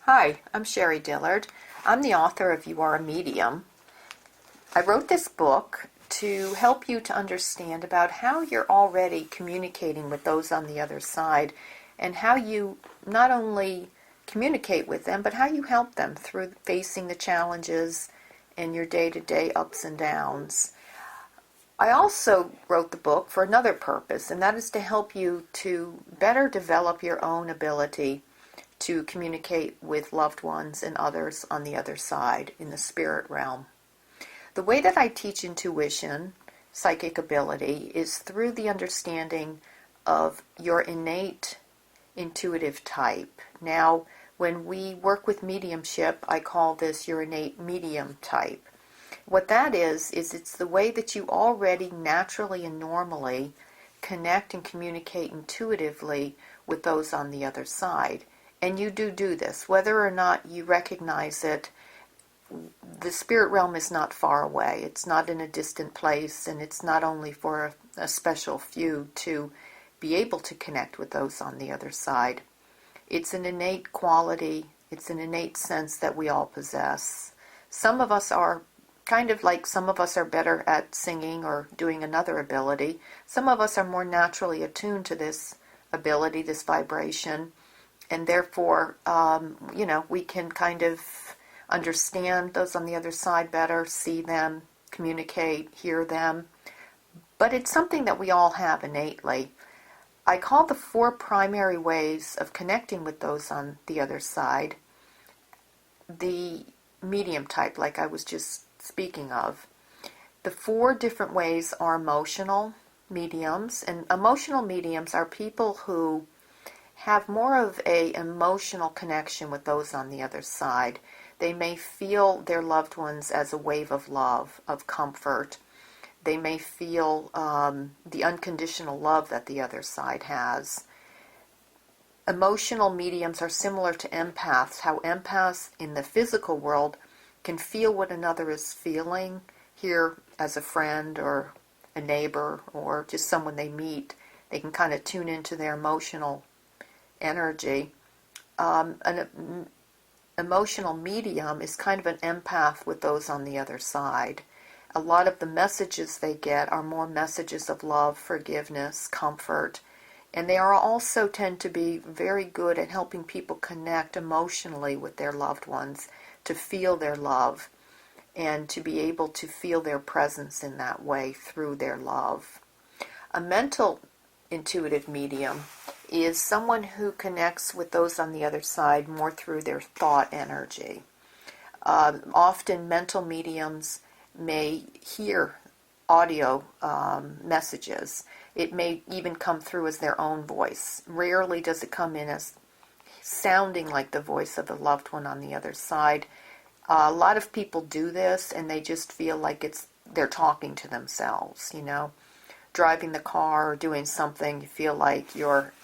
Hi, I'm Sherry Dillard. I'm the author of You Are a Medium. I wrote this book to help you to understand about how you're already communicating with those on the other side and how you not only communicate with them, but how you help them through facing the challenges and your day-to-day ups and downs. I also wrote the book for another purpose, and that is to help you to better develop your own ability to communicate with loved ones and others on the other side in the spirit realm. The way that I teach intuition, psychic ability, is through the understanding of your innate intuitive type. Now, when we work with mediumship, I call this your innate medium type. What that is it's the way that you already naturally and normally connect and communicate intuitively with those on the other side. And you do this. Whether or not you recognize it, the spirit realm is not far away. It's not in a distant place, and it's not only for a special few to be able to connect with those on the other side. It's an innate quality. It's an innate sense that we all possess. Some of us are some of us are better at singing or doing another ability. Some of us are more naturally attuned to this ability, this vibration. And therefore, we can kind of understand those on the other side better, see them, communicate, hear them. But it's something that we all have innately. I call the 4 primary ways of connecting with those on the other side the medium type, like I was just speaking of. The 4 different ways are emotional mediums, and emotional mediums are people who have more of a emotional connection with those on the other side. They may feel their loved ones as a wave of love, of comfort. They may feel the unconditional love that the other side has. Emotional mediums are similar to empaths, how empaths in the physical world can feel what another is feeling, here as a friend or a neighbor or just someone they meet. They can kind of tune into their emotional energy. An emotional medium is kind of an empath with those on the other side. A lot of the messages they get are more messages of love, forgiveness, comfort, and they are also tend to be very good at helping people connect emotionally with their loved ones, to feel their love, and to be able to feel their presence in that way through their love. A mental intuitive medium is someone who connects with those on the other side more through their thought energy. Often mental mediums may hear audio messages. It may even come through as their own voice. Rarely does it come in as sounding like the voice of the loved one on the other side. A lot of people do this and they just feel like they're talking to themselves, driving the car or doing something, you feel like you're,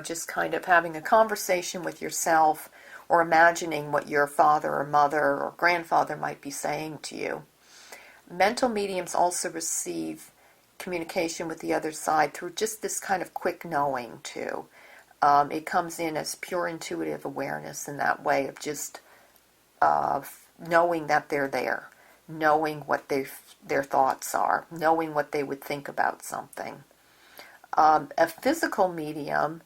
just kind of having a conversation with yourself or imagining what your father or mother or grandfather might be saying to you. Mental mediums also receive communication with the other side through just this kind of quick knowing, too. It comes in as pure intuitive awareness in that way of just knowing that they're there, knowing what their thoughts are, knowing what they would think about something. A physical medium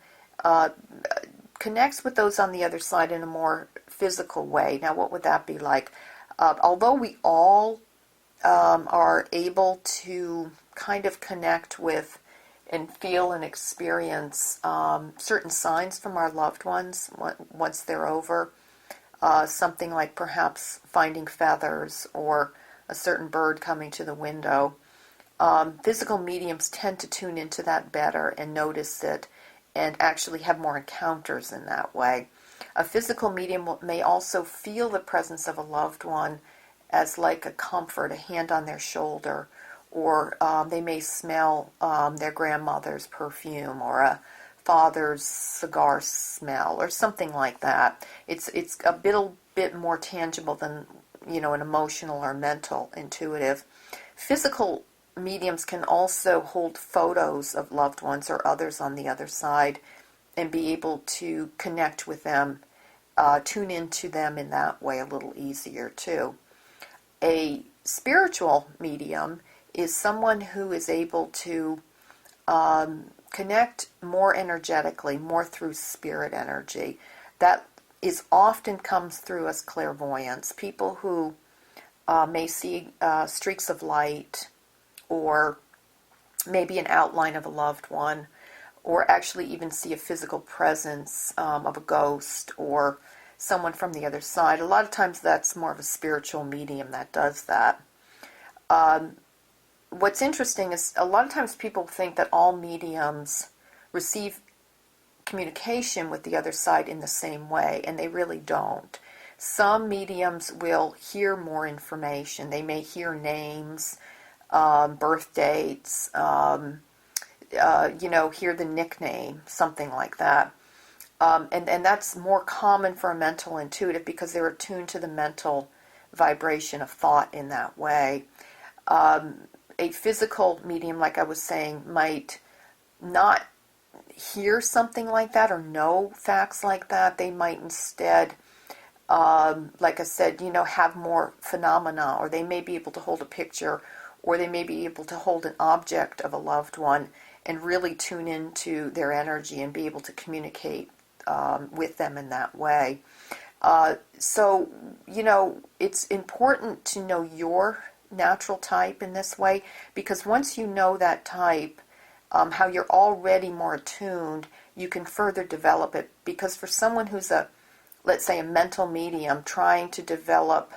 connects with those on the other side in a more physical way. Now, what would that be like? Although we all are able to kind of connect with and feel and experience certain signs from our loved ones once they're over, something like perhaps finding feathers or a certain bird coming to the window. Physical mediums tend to tune into that better and notice it and actually have more encounters in that way. A physical medium may also feel the presence of a loved one as like a comfort, a hand on their shoulder, or they may smell their grandmother's perfume or a father's cigar smell or something like that. It's a bit more tangible than an emotional or mental intuitive. Physical mediums can also hold photos of loved ones or others on the other side and be able to connect with them tune into them in that way a little easier too. A spiritual medium is someone who is able to connect more energetically, more through spirit energy. That is often comes through as clairvoyance. People who may see streaks of light, or maybe an outline of a loved one, or actually even see a physical presence of a ghost or someone from the other side. A lot of times that's more of a spiritual medium that does that. What's interesting is a lot of times people think that all mediums receive communication with the other side in the same way, and they really don't. Some mediums will hear more information. They may hear names, birth dates, hear the nickname, something like that. And that's more common for a mental intuitive because they're attuned to the mental vibration of thought in that way. A physical medium, like I was saying, might not hear something like that or know facts like that. They might instead, like I said, have more phenomena, or they may be able to hold a picture, or they may be able to hold an object of a loved one and really tune into their energy and be able to communicate with them in that way. So, it's important to know your natural type in this way, because once you know that type, how you're already more attuned, you can further develop it. Because for someone who's let's say a mental medium trying to develop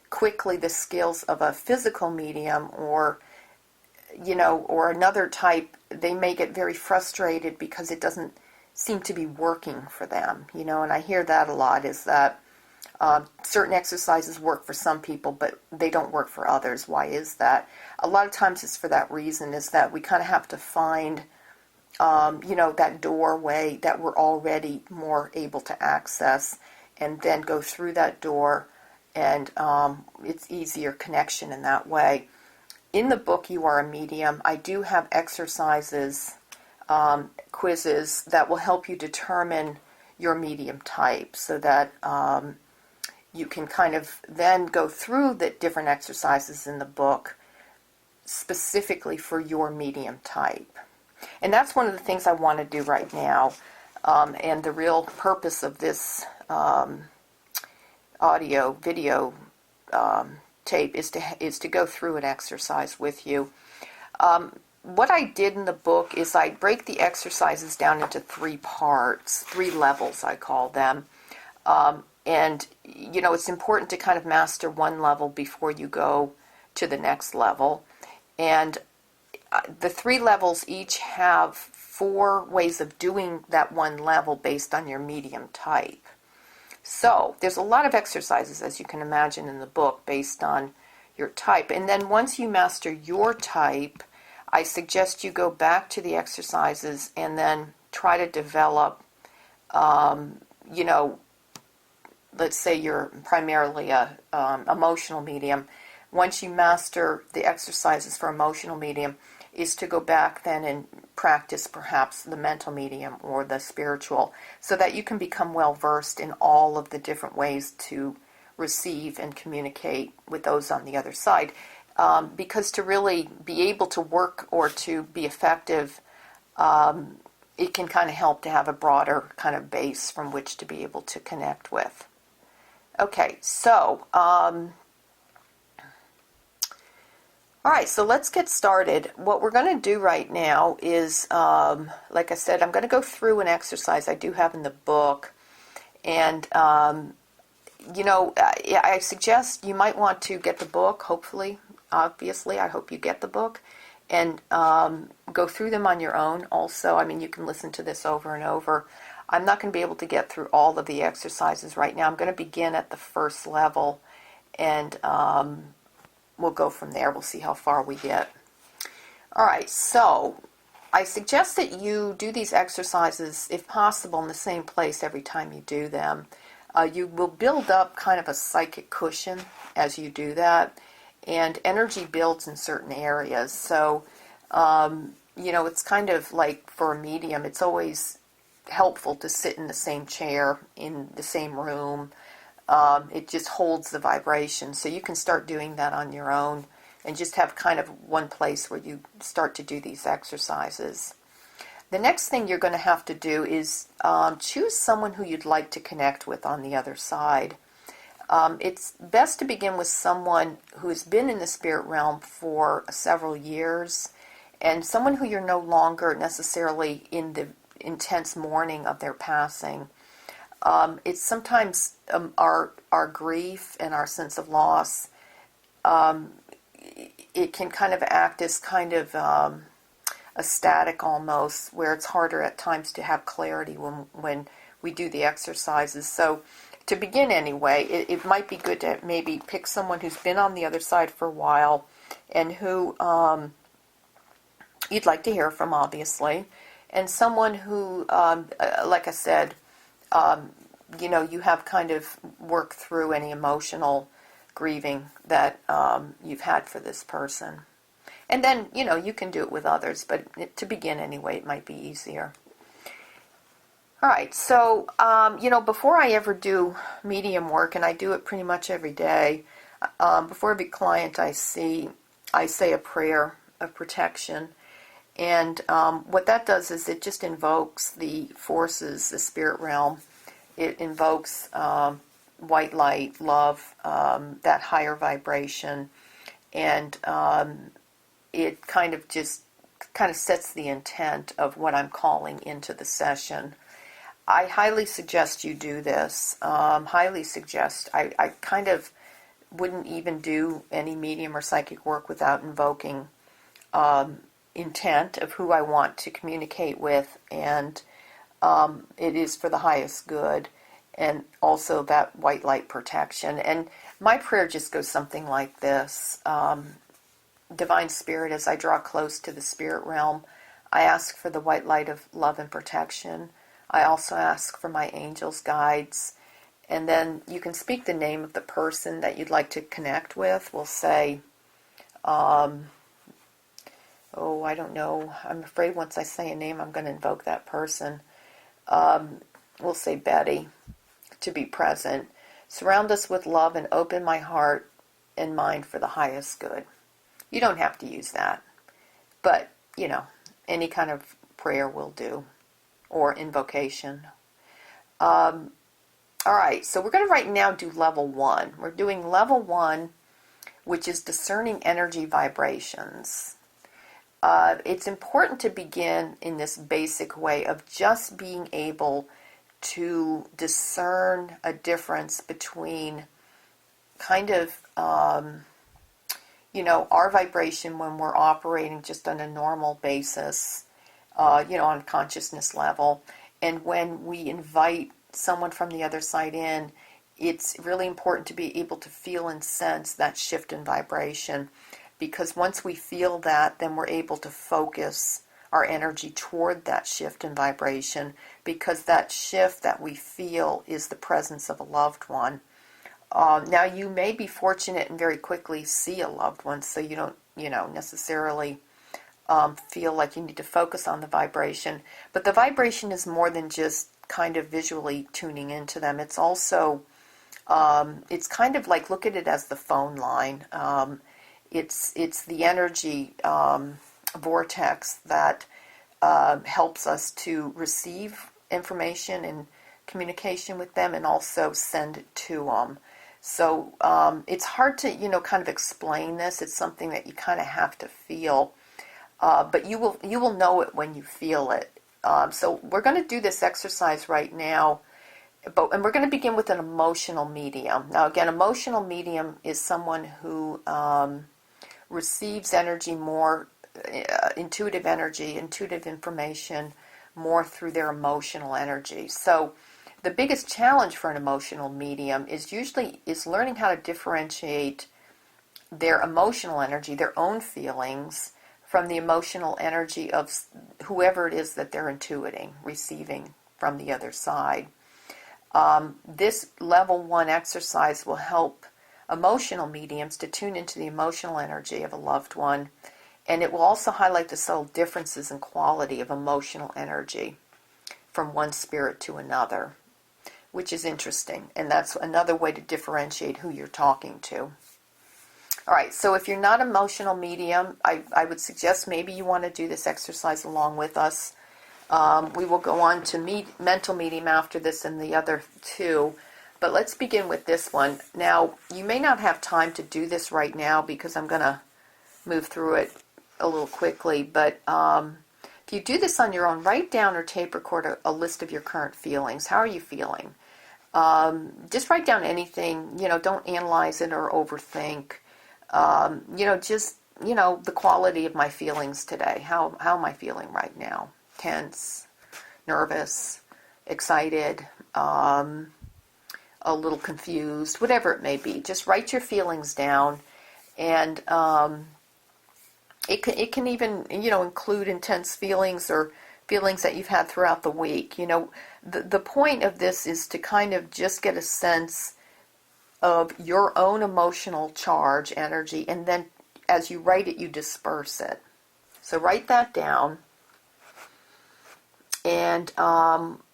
quickly the skills of a physical medium, or another type, they may get very frustrated because it doesn't seem to be working for them, and I hear that a lot, is that certain exercises work for some people, but they don't work for others. Why is that? A lot of times it's for that reason, is that we kind of have to find, that doorway that we're already more able to access, and then go through that door, and it's easier connection in that way. In the book, You Are a Medium, I do have exercises, quizzes that will help you determine your medium type, so that you can kind of then go through the different exercises in the book specifically for your medium type. And that's one of the things I want to do right now. And the real purpose of this video tape is to go through an exercise with you. What I did in the book is I break the exercises down into 3 parts, 3 levels I call them. And, it's important to kind of master one level before you go to the next level. And the 3 levels each have 4 ways of doing that one level based on your medium type. So there's a lot of exercises, as you can imagine, in the book based on your type. And then once you master your type, I suggest you go back to the exercises and then try to develop, let's say you're primarily a emotional medium. Once you master the exercises for emotional medium, is to go back then and practice perhaps the mental medium or the spiritual, so that you can become well versed in all of the different ways to receive and communicate with those on the other side. Because to really be able to work or to be effective, it can kind of help to have a broader kind of base from which to be able to connect with. Okay, so, all right, so let's get started. What we're going to do right now is, like I said, I'm going to go through an exercise I do have in the book. And, I suggest you might want to get the book, hopefully, obviously. I hope you get the book. And go through them on your own also. I mean, you can listen to this over and over. I'm not going to be able to get through all of the exercises right now. I'm going to begin at the first level, and we'll go from there. We'll see how far we get. All right, so I suggest that you do these exercises, if possible, in the same place every time you do them. You will build up kind of a psychic cushion as you do that, and energy builds in certain areas. So, it's kind of like for a medium, it's always helpful to sit in the same chair, in the same room. It just holds the vibration. So you can start doing that on your own and just have kind of one place where you start to do these exercises. The next thing you're going to have to do is choose someone who you'd like to connect with on the other side. It's best to begin with someone who's been in the spirit realm for several years, and someone who you're no longer necessarily in the intense mourning of their passing. It's sometimes our grief and our sense of loss, it can kind of act as kind of a static almost, where it's harder at times to have clarity when we do the exercises. So to begin anyway, it might be good to maybe pick someone who's been on the other side for a while and who you'd like to hear from, obviously, and someone who, like I said, you have kind of worked through any emotional grieving that you've had for this person. And then, you can do it with others, but to begin anyway, it might be easier. All right, so, before I ever do medium work, and I do it pretty much every day, before every client I see, I say a prayer of protection. And what that does is it just invokes the forces, the spirit realm. It invokes white light, love, that higher vibration, and it kind of sets the intent of what I'm calling into the session. I highly suggest you do this. Highly suggest. I kind of wouldn't even do any medium or psychic work without invoking intent of who I want to communicate with, and it is for the highest good, and also that white light protection. And my prayer just goes something like this. Divine Spirit, as I draw close to the spirit realm, I ask for the white light of love and protection. I also ask for my angels' guides. And then you can speak the name of the person that you'd like to connect with. We'll say, I don't know. I'm afraid once I say a name, I'm going to invoke that person. We'll say Betty, to be present. Surround us with love and open my heart and mind for the highest good. You don't have to use that, but, any kind of prayer will do, or invocation. All right, so we're going to right now do level 1. We're doing level 1, which is discerning energy vibrations. It's important to begin in this basic way of just being able to discern a difference between kind of our vibration when we're operating just on a normal basis, on a consciousness level. And when we invite someone from the other side in, it's really important to be able to feel and sense that shift in vibration. Because once we feel that, then we're able to focus our energy toward that shift in vibration, because that shift that we feel is the presence of a loved one. Now, you may be fortunate and very quickly see a loved one, so you don't, necessarily feel like you need to focus on the vibration. But the vibration is more than just kind of visually tuning into them. It's also, it's kind of like, look at it as the phone line. It's the energy vortex that helps us to receive information and communication with them, and also send it to them. So it's hard to, kind of explain this. It's something that you kind of have to feel, but you will know it when you feel it. So we're going to do this exercise right now, and we're going to begin with an emotional medium. Now, again, emotional medium is someone who receives energy more, intuitive information more through their emotional energy. So the biggest challenge for an emotional medium is learning how to differentiate their emotional energy, their own feelings, from the emotional energy of whoever it is that they're intuiting, receiving from the other side. This level 1 exercise will help emotional mediums to tune into the emotional energy of a loved one, and it will also highlight the subtle differences in quality of emotional energy. from one spirit to another, which is interesting. And that's another way to differentiate who you're talking to. All right, so if you're not an emotional medium, I would suggest maybe you want to do this exercise along with us. We will go on to mental medium after this and the other two. But let's begin with this one. Now, you may not have time to do this right now because I'm going to move through it a little quickly. But if you do this on your own, write down or tape record a list of your current feelings. How are you feeling? Just write down anything. Don't analyze it or overthink. Just the quality of my feelings today. How am I feeling right now? Tense, nervous, excited, a little confused, whatever it may be. Just write your feelings down, and it can even include intense feelings or feelings that you've had throughout the week. The point of this is to kind of just get a sense of your own emotional charge, energy, and then as you write it, you disperse it. So write that down. And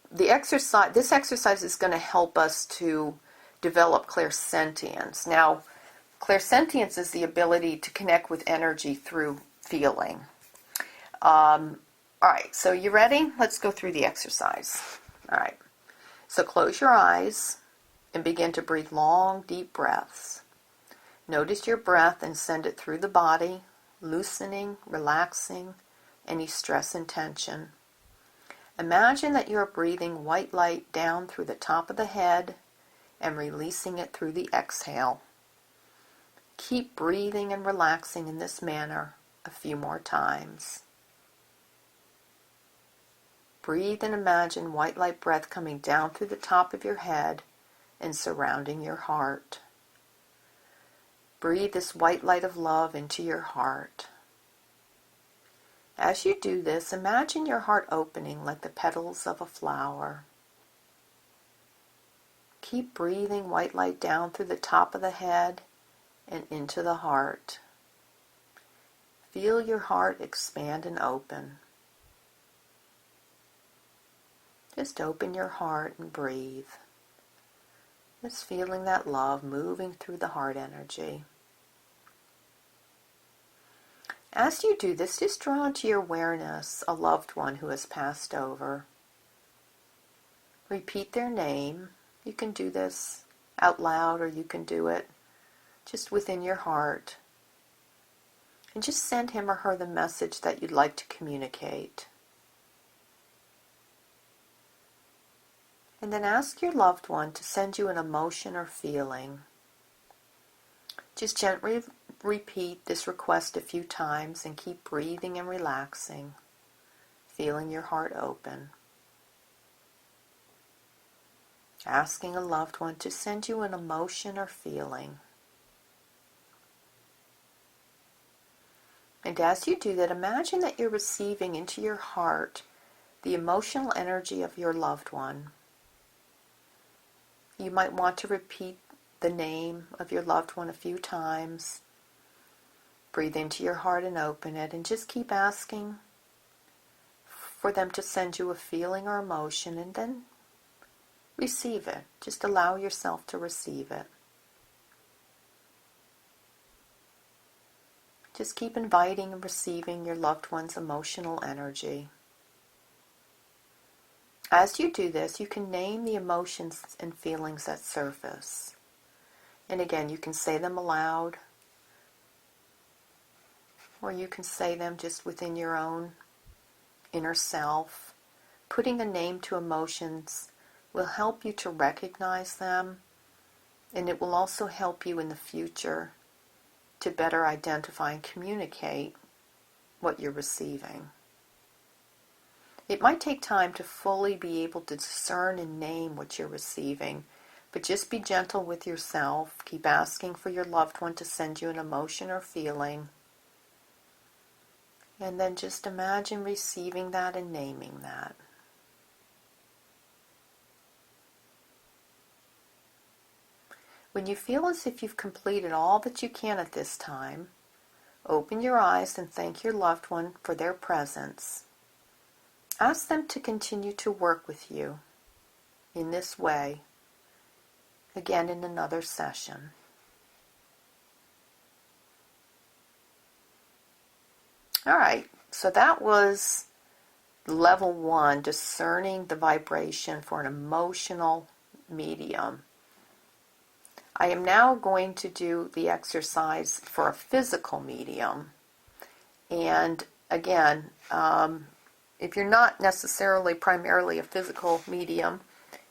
this exercise is going to help us to develop clairsentience. Now, clairsentience is the ability to connect with energy through feeling. All right, so you ready? Let's go through the exercise. All right, so close your eyes and begin to breathe long, deep breaths. Notice your breath and send it through the body, loosening, relaxing any stress and tension. Imagine that you are breathing white light down through the top of the head and releasing it through the exhale. Keep breathing and relaxing in this manner a few more times. Breathe and imagine white light breath coming down through the top of your head and surrounding your heart. Breathe this white light of love into your heart. As you do this, imagine your heart opening like the petals of a flower. Keep breathing white light down through the top of the head and into the heart. Feel your heart expand and open. Just open your heart and breathe. Just feeling that love moving through the heart energy. As you do this, just draw into your awareness a loved one who has passed over. Repeat their name. You can do this out loud or you can do it just within your heart. And just send him or her the message that you'd like to communicate. And then ask your loved one to send you an emotion or feeling. Just gently repeat this request a few times and keep breathing and relaxing, feeling your heart open. Asking a loved one to send you an emotion or feeling. And as you do that, imagine that you're receiving into your heart the emotional energy of your loved one. You might want to repeat the name of your loved one a few times. Breathe into your heart and open it, and just keep asking for them to send you a feeling or emotion, and then receive it. Just allow yourself to receive it. Just keep inviting and receiving your loved one's emotional energy. As you do this, you can name the emotions and feelings that surface. And again, you can say them aloud, or you can say them just within your own inner self. Putting a name to emotions will help you to recognize them, and it will also help you in the future to better identify and communicate what you're receiving. It might take time to fully be able to discern and name what you're receiving, but just be gentle with yourself. Keep asking for your loved one to send you an emotion or feeling. And then just imagine receiving that and naming that. When you feel as if you've completed all that you can at this time, open your eyes and thank your loved one for their presence. Ask them to continue to work with you in this way, again in another session. All right, so that was level 1, discerning the vibration for an emotional medium. I am now going to do the exercise for a physical medium. And again, if you're not necessarily primarily a physical medium,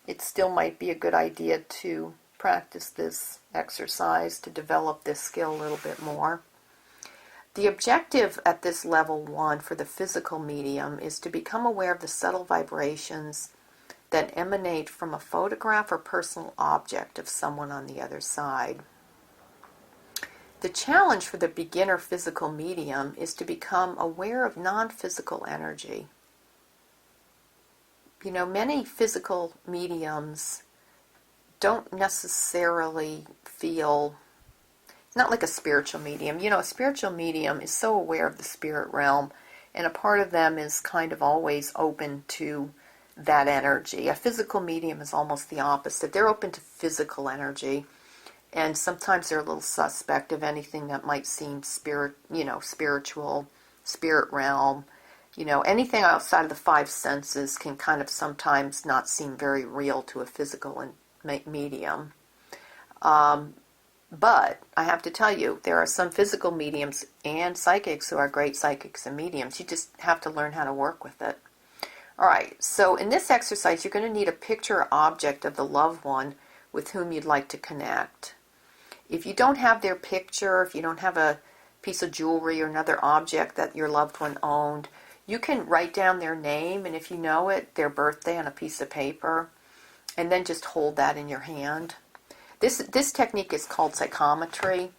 it still might be a good idea to practice this exercise to develop this skill a little bit more. The objective at this level 1 for the physical medium is to become aware of the subtle vibrations that emanate from a photograph or personal object of someone on the other side. The challenge for the beginner physical medium is to become aware of non-physical energy. You know, many physical mediums don't necessarily feel, not like a spiritual medium. You know, a spiritual medium is so aware of the spirit realm, and a part of them is kind of always open to that energy. A physical medium is almost the opposite. They're open to physical energy, and sometimes they're a little suspect of anything that might seem spiritual, spirit realm. You know, anything outside of the 5 senses can kind of sometimes not seem very real to a physical medium. But I have to tell you, there are some physical mediums and psychics who are great psychics and mediums. You just have to learn how to work with it. All right, so in this exercise, you're going to need a picture or object of the loved one with whom you'd like to connect. If you don't have their picture, if you don't have a piece of jewelry or another object that your loved one owned, you can write down their name, and if you know it, their birthday on a piece of paper, and then just hold that in your hand. This technique is called psychometry,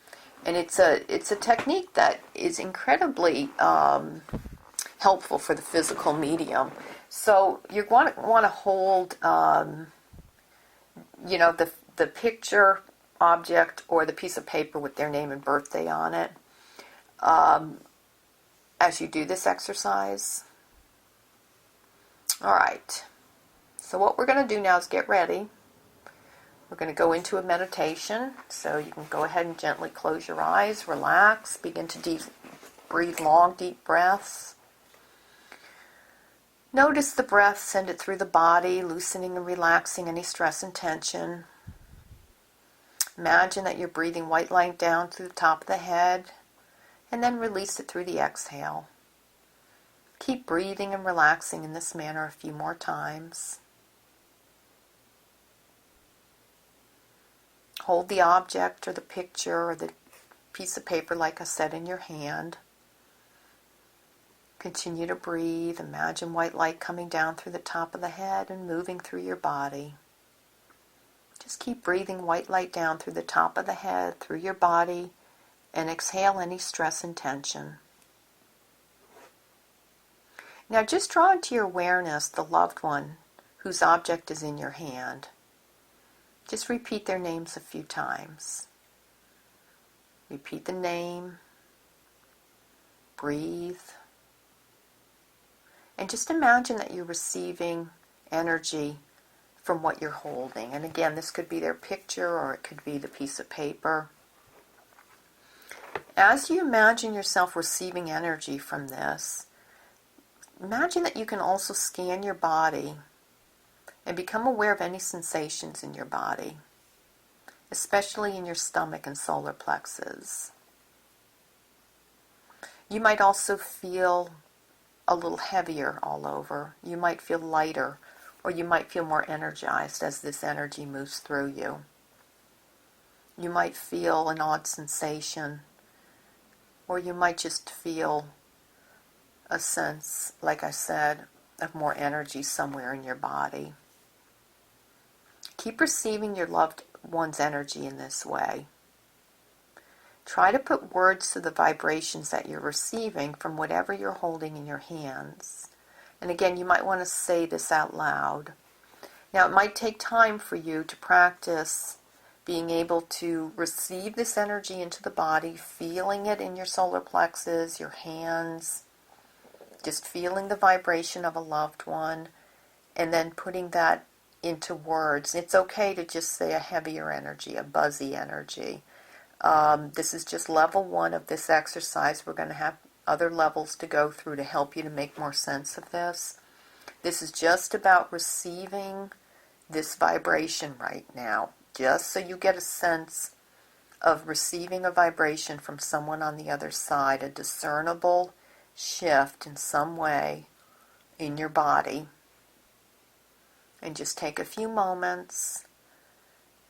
and it's a technique that is incredibly helpful for the physical medium. So you're going to want to hold, the picture, object, or the piece of paper with their name and birthday on it as you do this exercise. All right. So what we're going to do now is get ready. We're going to go into a meditation, so you can go ahead and gently close your eyes, relax, begin to breathe long, deep breaths. Notice the breath, send it through the body, loosening and relaxing any stress and tension. Imagine that you're breathing white light down through the top of the head, and then release it through the exhale. Keep breathing and relaxing in this manner a few more times. Hold the object or the picture or the piece of paper, like I said, in your hand. Continue to breathe. Imagine white light coming down through the top of the head and moving through your body. Just keep breathing white light down through the top of the head, through your body, and exhale any stress and tension. Now just draw into your awareness the loved one whose object is in your hand. Just repeat their names a few times. Repeat the name. Breathe. And just imagine that you're receiving energy from what you're holding. And again, this could be their picture or it could be the piece of paper. As you imagine yourself receiving energy from this, imagine that you can also scan your body and become aware of any sensations in your body, especially in your stomach and solar plexus. You might also feel a little heavier all over. You might feel lighter, or you might feel more energized as this energy moves through you. You might feel an odd sensation, or you might just feel a sense, like I said, of more energy somewhere in your body. Keep receiving your loved one's energy in this way. Try to put words to the vibrations that you're receiving from whatever you're holding in your hands. And again, you might want to say this out loud. Now, it might take time for you to practice being able to receive this energy into the body, feeling it in your solar plexus, your hands, just feeling the vibration of a loved one, and then putting that into words. It's okay to just say a heavier energy, a buzzy energy. This is just level 1 of this exercise. We're going to have other levels to go through to help you to make more sense of this. This is just about receiving this vibration right now, just so you get a sense of receiving a vibration from someone on the other side, a discernible shift in some way in your body. And just take a few moments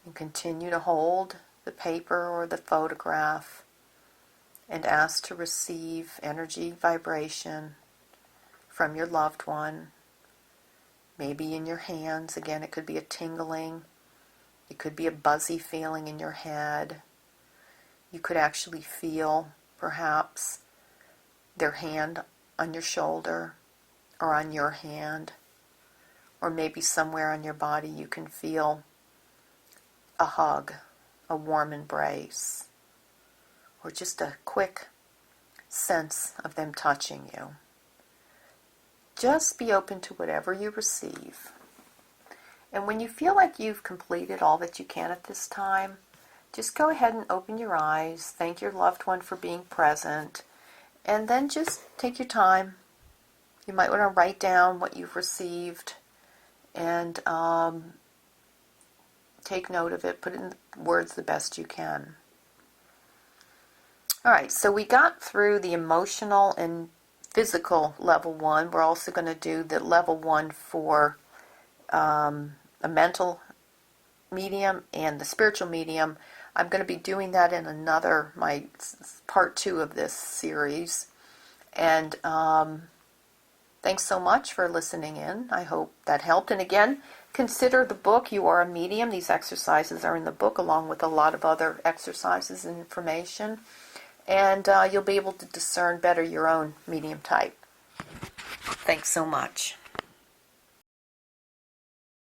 and continue to hold the paper or the photograph and ask to receive energy vibration from your loved one. Maybe in your hands. Again, it could be a tingling. It could be a buzzy feeling in your head. You could actually feel, perhaps, their hand on your shoulder or on your hand. Or maybe somewhere on your body you can feel a hug, a warm embrace, or just a quick sense of them touching you. Just be open to whatever you receive. And when you feel like you've completed all that you can at this time, just go ahead and open your eyes, thank your loved one for being present, and then just take your time. You might want to write down what you've received and take note of it, put it in words the best you can. All right, so we got through the emotional and physical level 1. We're also going to do the level 1 for a mental medium and the spiritual medium. I'm going to be doing that in my part 2 of this series. And thanks so much for listening in. I hope that helped. And again, consider the book, You Are a Medium. These exercises are in the book along with a lot of other exercises and information. And you'll be able to discern better your own medium type. Thanks so much.